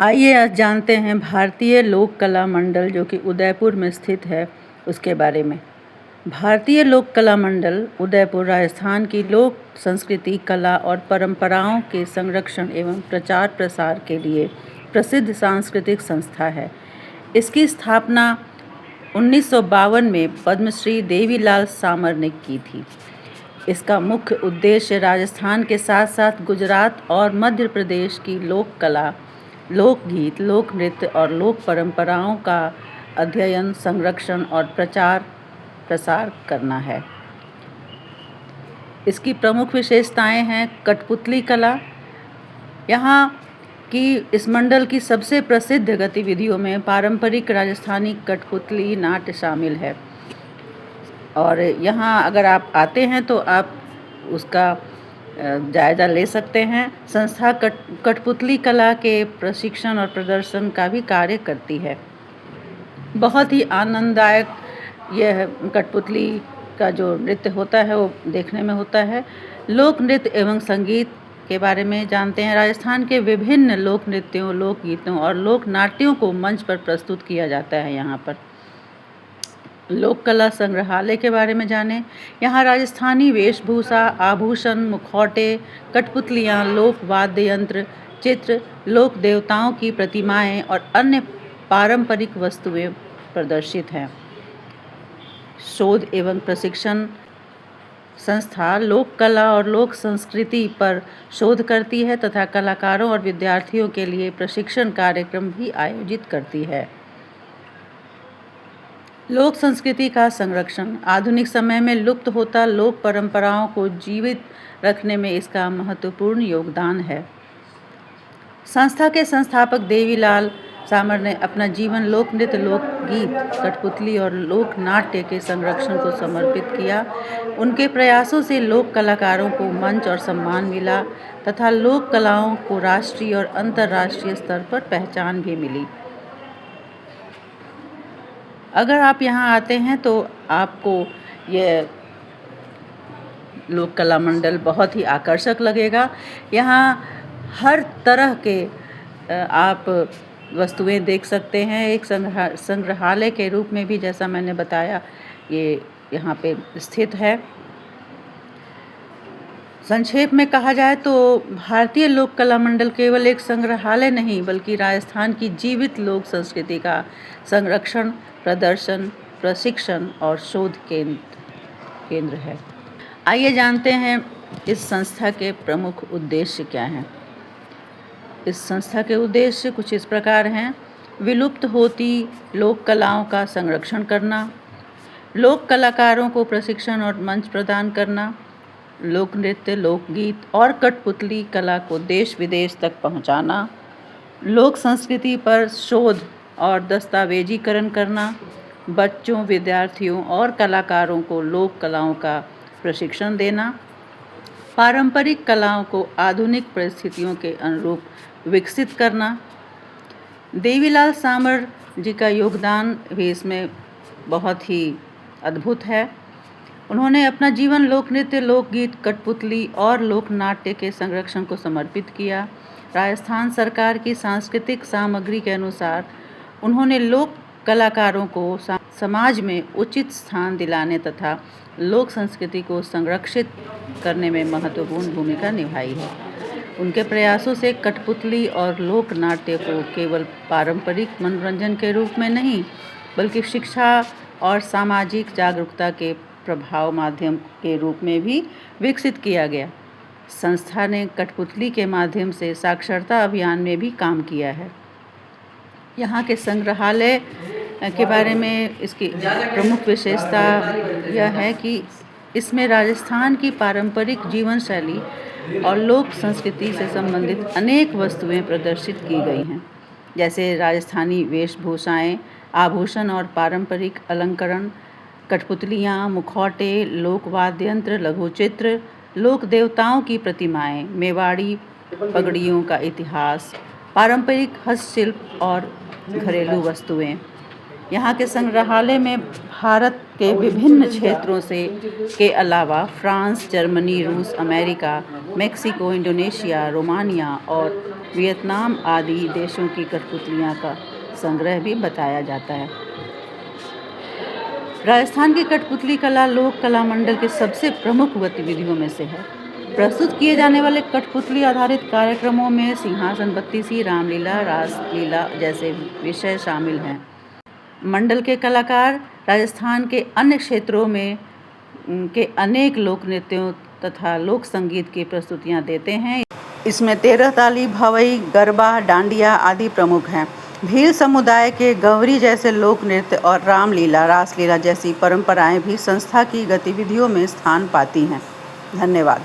आइए आज जानते हैं भारतीय लोक कला मंडल जो कि उदयपुर में स्थित है उसके बारे में। भारतीय लोक कला मंडल उदयपुर राजस्थान की लोक संस्कृति, कला और परंपराओं के संरक्षण एवं प्रचार प्रसार के लिए प्रसिद्ध सांस्कृतिक संस्था है। इसकी स्थापना 1952 में पद्मश्री देवीलाल सामर ने की थी। इसका मुख्य उद्देश्य राजस्थान के साथ साथ गुजरात और मध्य प्रदेश की लोक कला, लोकगीत, लोक नृत्य और लोक परंपराओं का अध्ययन, संरक्षण और प्रचार प्रसार करना है। इसकी प्रमुख विशेषताएं हैं कठपुतली कला। यहाँ की इस मंडल की सबसे प्रसिद्ध गतिविधियों में पारंपरिक राजस्थानी कठपुतली नाट्य शामिल है और यहाँ अगर आप आते हैं तो आप उसका जायज़ा ले सकते हैं। संस्था कठपुतली कला के प्रशिक्षण और प्रदर्शन का भी कार्य करती है। बहुत ही आनंददायक यह कठपुतली का जो नृत्य होता है वो देखने में होता है। लोक नृत्य एवं संगीत के बारे में जानते हैं। राजस्थान के विभिन्न लोक नृत्यों, लोक गीतों और लोक नाट्यों को मंच पर प्रस्तुत किया जाता है। यहाँ पर लोक कला संग्रहालय के बारे में जानें। यहाँ राजस्थानी वेशभूषा, आभूषण, मुखौटे, कठपुतलियाँ, लोक वाद्य यंत्र, चित्र, लोक देवताओं की प्रतिमाएं और अन्य पारंपरिक वस्तुएं प्रदर्शित हैं। शोध एवं प्रशिक्षण संस्था लोक कला और लोक संस्कृति पर शोध करती है तथा कलाकारों और विद्यार्थियों के लिए प्रशिक्षण कार्यक्रम भी आयोजित करती है। लोक संस्कृति का संरक्षण आधुनिक समय में लुप्त होता लोक परंपराओं को जीवित रखने में इसका महत्वपूर्ण योगदान है। संस्था के संस्थापक देवीलाल सामर ने अपना जीवन लोक नृत्य, लोक गीत, कठपुतली और लोक नाट्य के संरक्षण को समर्पित किया। उनके प्रयासों से लोक कलाकारों को मंच और सम्मान मिला तथा लोक कलाओं को राष्ट्रीय और अंतर्राष्ट्रीय स्तर पर पहचान भी मिली। अगर आप यहाँ आते हैं तो आपको ये लोक कला मंडल बहुत ही आकर्षक लगेगा। यहाँ हर तरह के आप वस्तुएं देख सकते हैं। एक संग्रहालय के रूप में भी, जैसा मैंने बताया, ये यहाँ पे स्थित है। संक्षेप में कहा जाए तो भारतीय लोक कला मंडल केवल एक संग्रहालय नहीं बल्कि राजस्थान की जीवित लोक संस्कृति का संरक्षण, प्रदर्शन, प्रशिक्षण और शोध केंद्र है। आइए जानते हैं इस संस्था के प्रमुख उद्देश्य क्या हैं। इस संस्था के उद्देश्य कुछ इस प्रकार हैं। विलुप्त होती लोक कलाओं का संरक्षण करना, लोक कलाकारों को प्रशिक्षण और मंच प्रदान करना, लोक नृत्य, लोकगीत और कठपुतली कला को देश विदेश तक पहुंचाना, लोक संस्कृति पर शोध और दस्तावेजीकरण करना, बच्चों, विद्यार्थियों और कलाकारों को लोक कलाओं का प्रशिक्षण देना, पारंपरिक कलाओं को आधुनिक परिस्थितियों के अनुरूप विकसित करना। देवीलाल सामर जी का योगदान भी इसमें बहुत ही अद्भुत है। उन्होंने अपना जीवन लोक नृत्य, लोकगीत, कठपुतली और लोक नाट्य के संरक्षण को समर्पित किया। राजस्थान सरकार की सांस्कृतिक सामग्री के अनुसार उन्होंने लोक कलाकारों को समाज में उचित स्थान दिलाने तथा लोक संस्कृति को संरक्षित करने में महत्वपूर्ण भूमिका निभाई है। उनके प्रयासों से कठपुतली और लोक नाट्य को केवल पारंपरिक मनोरंजन के रूप में नहीं बल्कि शिक्षा और सामाजिक जागरूकता के प्रभाव माध्यम के रूप में भी विकसित किया गया। संस्था ने कठपुतली के माध्यम से साक्षरता अभियान में भी काम किया है। यहाँ के संग्रहालय के बारे में इसकी प्रमुख विशेषता यह है कि इसमें राजस्थान की पारंपरिक जीवन शैली और लोक संस्कृति से संबंधित अनेक वस्तुएं प्रदर्शित की गई हैं, जैसे राजस्थानी वेशभूषाएं, आभूषण और पारंपरिक अलंकरण, कठपुतलियाँ, मुखौटे, लोक वाद्य यंत्र, लघु चित्र, लोक देवताओं की प्रतिमाएं, मेवाड़ी पगड़ियों का इतिहास, पारंपरिक हस्तशिल्प और घरेलू वस्तुएं। यहाँ के संग्रहालय में भारत के विभिन्न क्षेत्रों से के अलावा फ्रांस, जर्मनी, रूस, अमेरिका, मेक्सिको, इंडोनेशिया, रोमानिया और वियतनाम आदि देशों की कठपुतलियाँ का संग्रह भी बताया जाता है। राजस्थान की कठपुतली कला लोक कला मंडल के सबसे प्रमुख गतिविधियों में से है। प्रस्तुत किए जाने वाले कठपुतली आधारित कार्यक्रमों में सिंहासन बत्तीसी, रामलीला, रासलीला जैसे विषय शामिल हैं। मंडल के कलाकार राजस्थान के अन्य क्षेत्रों में के अनेक लोक नृत्यों तथा लोक संगीत की प्रस्तुतियां देते हैं। इसमें 13 ताली, भवई, गरबा, डांडिया आदि प्रमुख हैं। भील समुदाय के गंवरी जैसे लोक नृत्य और रामलीला, रासलीला जैसी परंपराएं भी संस्था की गतिविधियों में स्थान पाती हैं। धन्यवाद।